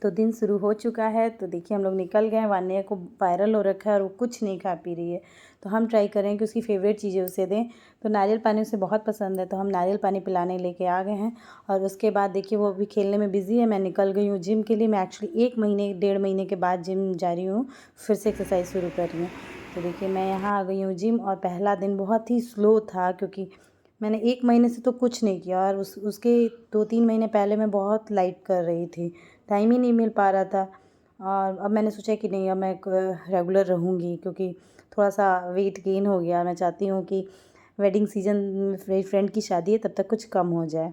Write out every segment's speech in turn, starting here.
तो दिन शुरू हो चुका है। तो देखिए हम लोग निकल गए हैं। वान्या को वायरल हो रखा है और वो कुछ नहीं खा पी रही है, तो हम ट्राई करें कि उसकी फेवरेट चीज़ें उसे दें। तो नारियल पानी उसे बहुत पसंद है, तो हम नारियल पानी पिलाने लेके आ गए हैं। और उसके बाद देखिए वो अभी खेलने में बिज़ी है। मैं निकल गई हूँ जिम के लिए। मैं एक्चुअली 1-1.5 महीने के बाद जिम जा रही हूँ, फिर से एक्सरसाइज शुरू कर रही हूँ। तो देखिए मैं यहाँ आ गई हूँ जिम, और पहला दिन बहुत ही स्लो था क्योंकि मैंने 1 महीने से तो कुछ नहीं किया, और उसके 2-3 महीने पहले मैं बहुत लाइट कर रही थी, टाइम ही नहीं मिल पा रहा था। और अब मैंने सोचा कि नहीं, अब मैं रेगुलर रहूँगी क्योंकि थोड़ा सा वेट गेन हो गया। मैं चाहती हूँ कि वेडिंग सीजन मेरी फ्रेंड की शादी है तब तक कुछ कम हो जाए।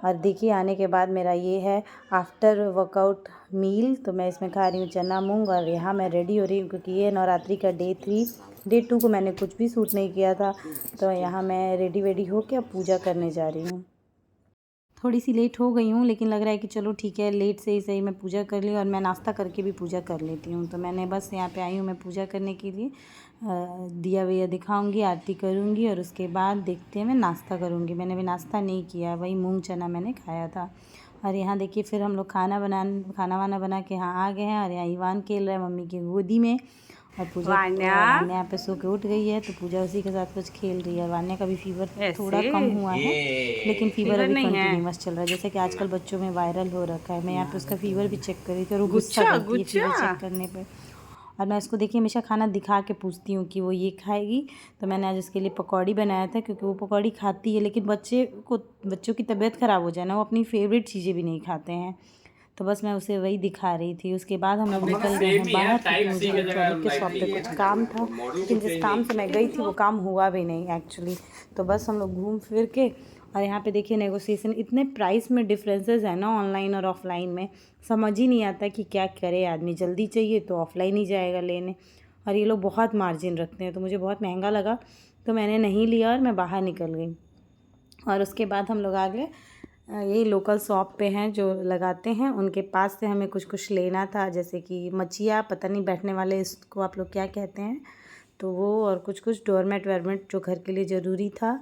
और देखिए आने के बाद मेरा ये है आफ्टर वर्कआउट मील। तो मैं इसमें खा रही हूँ चना मूंग, और यहाँ मैं रेडी हो रही हूँ क्योंकि ये नवरात्रि का डे 2 को मैंने कुछ भी सूट नहीं किया था। तो यहाँ मैं रेडी वेडी होकर अब पूजा करने जा रही हूँ। थोड़ी सी लेट हो गई हूँ, लेकिन लग रहा है कि चलो ठीक है, लेट से ही सही मैं पूजा कर ली, और मैं नाश्ता करके भी पूजा कर लेती हूँ। तो मैंने बस यहाँ पे आई हूँ मैं पूजा करने के लिए। दिया वैया दिखाऊंगी, आरती करूँगी, और उसके बाद देखते हैं मैं नाश्ता करूँगी। मैंने अभी नाश्ता नहीं किया, वही मूंग चना मैंने खाया था। और यहाँ देखिए फिर हम लोग खाना वाना बना के यहाँ आ गए हैं। और यहाँ ईवान खेल रहा है मम्मी की गोदी में, और पूजा वान्या यहाँ पे सो के उठ गई है, तो पूजा उसी के साथ कुछ खेल रही है। वान्या का भी फीवर थोड़ा कम हुआ है, लेकिन फीवर अभी कंटिन्यूअस चल रहा है, जैसे कि आजकल बच्चों में वायरल हो रखा है। मैं यहाँ पे उसका फीवर भी चेक कर रही थी, और वो गुस्सा करती है फीवर चेक करने पे। और मैं उसको देखिए हमेशा खाना दिखा के पूछती हूँ कि वो ये खाएगी। तो मैंने आज उसके लिए पकौड़ी बनाया था, क्योंकि वो पकौड़ी खाती है, लेकिन बच्चों की तबीयत ख़राब हो जाए ना, वो अपनी फेवरेट चीज़ें भी नहीं खाते हैं। तो बस मैं उसे वही दिखा रही थी। उसके बाद हम लोग निकल गए हैं बाहर, क्योंकि मुझे इलेक्ट्रॉनिक के शॉप पे कुछ काम था, लेकिन जिस काम से मैं गई थी वो काम हुआ भी नहीं एक्चुअली। तो बस हम लोग घूम फिर के, और यहाँ पे देखिए नेगोशिएशन, इतने प्राइस में डिफरेंसेस है ना ऑनलाइन और ऑफ़लाइन में, समझ ही नहीं आता कि क्या करे आदमी। जल्दी चाहिए तो ऑफ़लाइन ही जाएगा लेने, और ये लोग बहुत मार्जिन रखते हैं, तो मुझे बहुत महंगा लगा, तो मैंने नहीं लिया और मैं बाहर निकल गई। और उसके बाद हम लोग आ गए यही लोकल शॉप पे हैं जो लगाते हैं, उनके पास से हमें कुछ लेना था, जैसे कि मचिया, पता नहीं बैठने वाले इसको आप लोग क्या कहते हैं, तो वो, और कुछ डोरमेट वेरमेट जो घर के लिए ज़रूरी था,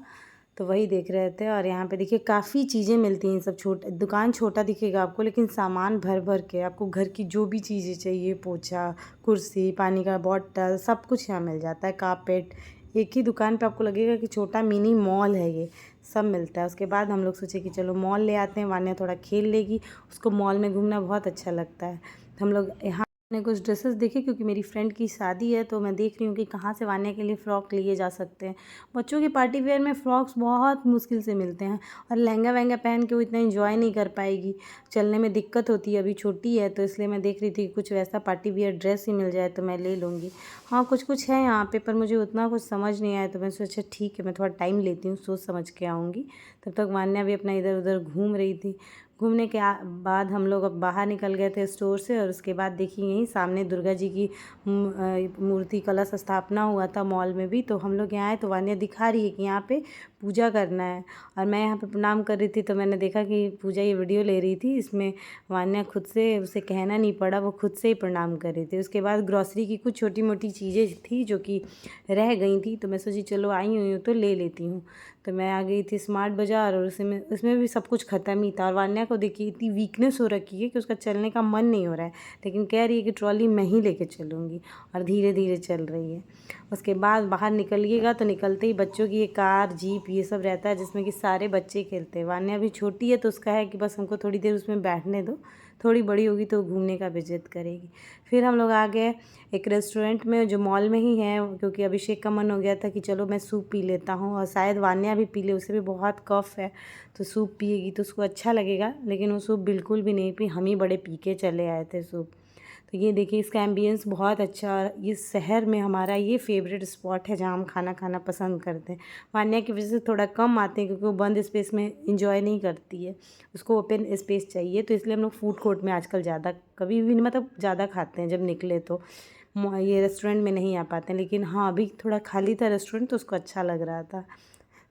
तो वही देख रहे थे। और यहाँ पे देखिए काफ़ी चीज़ें मिलती हैं, सब दुकान छोटा दिखेगा आपको, लेकिन सामान भर भर के आपको घर की जो भी चीज़ें चाहिए, पोछा, कुर्सी, पानी का बॉटल, सब कुछ यहाँ मिल जाता है, कारपेट। एक ही दुकान पे आपको लगेगा कि छोटा मिनी मॉल है, ये सब मिलता है। उसके बाद हम लोग सोचे कि चलो मॉल ले आते हैं, वान्या थोड़ा खेल लेगी, उसको मॉल में घूमना बहुत अच्छा लगता है। तो हम लोग यहाँ ने कुछ ड्रेसेस देखे, क्योंकि मेरी फ्रेंड की शादी है, तो मैं देख रही हूँ कि कहाँ से वान्या के लिए फ़्रॉक लिए जा सकते हैं। बच्चों के पार्टी वेयर में फ़्रॉक्स बहुत मुश्किल से मिलते हैं, और लहंगा वहंगा पहन के वो इतना इंजॉय नहीं कर पाएगी, चलने में दिक्कत होती है, अभी छोटी है। तो इसलिए मैं देख रही थी कि कुछ वैसा पार्टी वेयर ड्रेस ही मिल जाए तो मैं ले लूँगी। हाँ कुछ है यहाँ पे, पर मुझे उतना कुछ समझ नहीं आया, तो मैं सोचा ठीक है मैं थोड़ा टाइम लेती हूँ, सोच समझ के आऊँगी। तब तक वान्या भी अपना इधर उधर घूम रही थी। घूमने के बाद हम लोग अब बाहर निकल गए थे स्टोर से, और उसके बाद देखिए यहीं सामने दुर्गा जी की मूर्ति कलश स्थापना हुआ था मॉल में भी। तो हम लोग यहाँ आए, तो वान्या दिखा रही है कि यहाँ पे पूजा करना है, और मैं यहाँ पे प्रणाम कर रही थी। तो मैंने देखा कि पूजा ये वीडियो ले रही थी, इसमें वान्या खुद से, उसे कहना नहीं पड़ा, वो खुद से ही प्रणाम कर रही थी। उसके बाद ग्रॉसरी की कुछ छोटी मोटी चीज़ें थी जो कि रह गई थी, तो मैं सोची चलो आई हुई हूँ तो ले लेती हूँ। तो मैं आ गई थी स्मार्ट बाज़ार, और उसमें भी सब कुछ ख़त्म ही था। और वान्या को देखिए इतनी वीकनेस हो रखी है कि उसका चलने का मन नहीं हो रहा है, लेकिन कह रही है कि ट्रॉली मैं ही लेके चलूँगी, और धीरे धीरे चल रही है। उसके बाद बाहर निकलिएगा तो निकलते ही बच्चों की ये कार, जीप, ये सब रहता है जिसमें कि सारे बच्चे खेलते हैं। वान्या अभी छोटी है, तो उसका है कि बस हमको थोड़ी देर उसमें बैठने दो, थोड़ी बड़ी होगी तो घूमने का भी जिद करेगी। फिर हम लोग आ गए एक रेस्टोरेंट में जो मॉल में ही है, क्योंकि अभिषेक का मन हो गया था कि चलो मैं सूप पी लेता हूँ, और शायद वान्या भी पी ले, उसे भी बहुत कफ है, तो सूप पिएगी तो उसको अच्छा लगेगा। लेकिन वो सूप बिल्कुल भी नहीं पी, हम ही बड़े पी के चले आए थे सूप। तो ये देखिए इसका एम्बियंस बहुत अच्छा, ये शहर में हमारा ये फेवरेट स्पॉट है जहाँ हम खाना खाना पसंद करते हैं। वान्या की वजह से थोड़ा कम आते हैं, क्योंकि वो बंद स्पेस में इंजॉय नहीं करती है, उसको ओपन स्पेस चाहिए। तो इसलिए हम लोग फूड कोर्ट में आजकल ज़्यादा, कभी भी मतलब ज़्यादा खाते हैं जब निकले, तो ये रेस्टोरेंट में नहीं आ पाते हैं। लेकिन हाँ अभी थोड़ा खाली था रेस्टोरेंट, तो उसको अच्छा लग रहा था।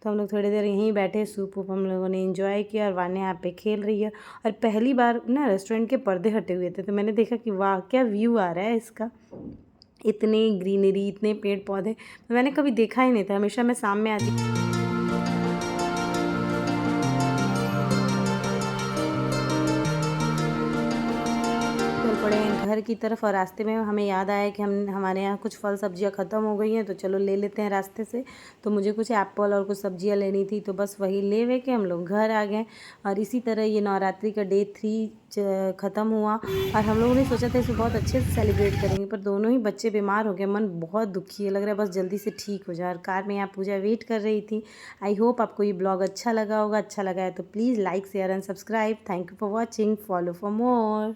तो हम लोग थोड़ी देर यहीं बैठे, सूप वूप हम लोगों ने एंजॉय किया, और वान्या यहाँ पे खेल रही है। और पहली बार ना रेस्टोरेंट के पर्दे हटे हुए थे, तो मैंने देखा कि वाह क्या व्यू आ रहा है इसका, इतनी ग्रीनरी, इतने पेड़ पौधे, तो मैंने कभी देखा ही नहीं था। हमेशा मैं शाम में आती पड़े हैं घर की तरफ और रास्ते में हमें याद आया कि हमारे यहाँ कुछ फल सब्जियाँ ख़त्म हो गई हैं, तो चलो ले लेते हैं रास्ते से। तो मुझे कुछ एप्पल और कुछ सब्जियाँ लेनी थी, तो बस वही ले वे के हम लोग घर आ गए। और इसी तरह ये नवरात्रि का डे 3 ख़त्म हुआ और हम लोगों ने सोचा था इसे बहुत अच्छे से सेलिब्रेट करेंगे, पर दोनों ही बच्चे बीमार हो गए। मन बहुत दुखी है, लग रहा है बस जल्दी से ठीक हो जाए। और कार में यहाँ पूजा वेट कर रही थी। आई होप आपको ये ब्लॉग अच्छा लगा होगा। अच्छा लगा है तो please like share and subscribe. Thank you for watching. Follow for more.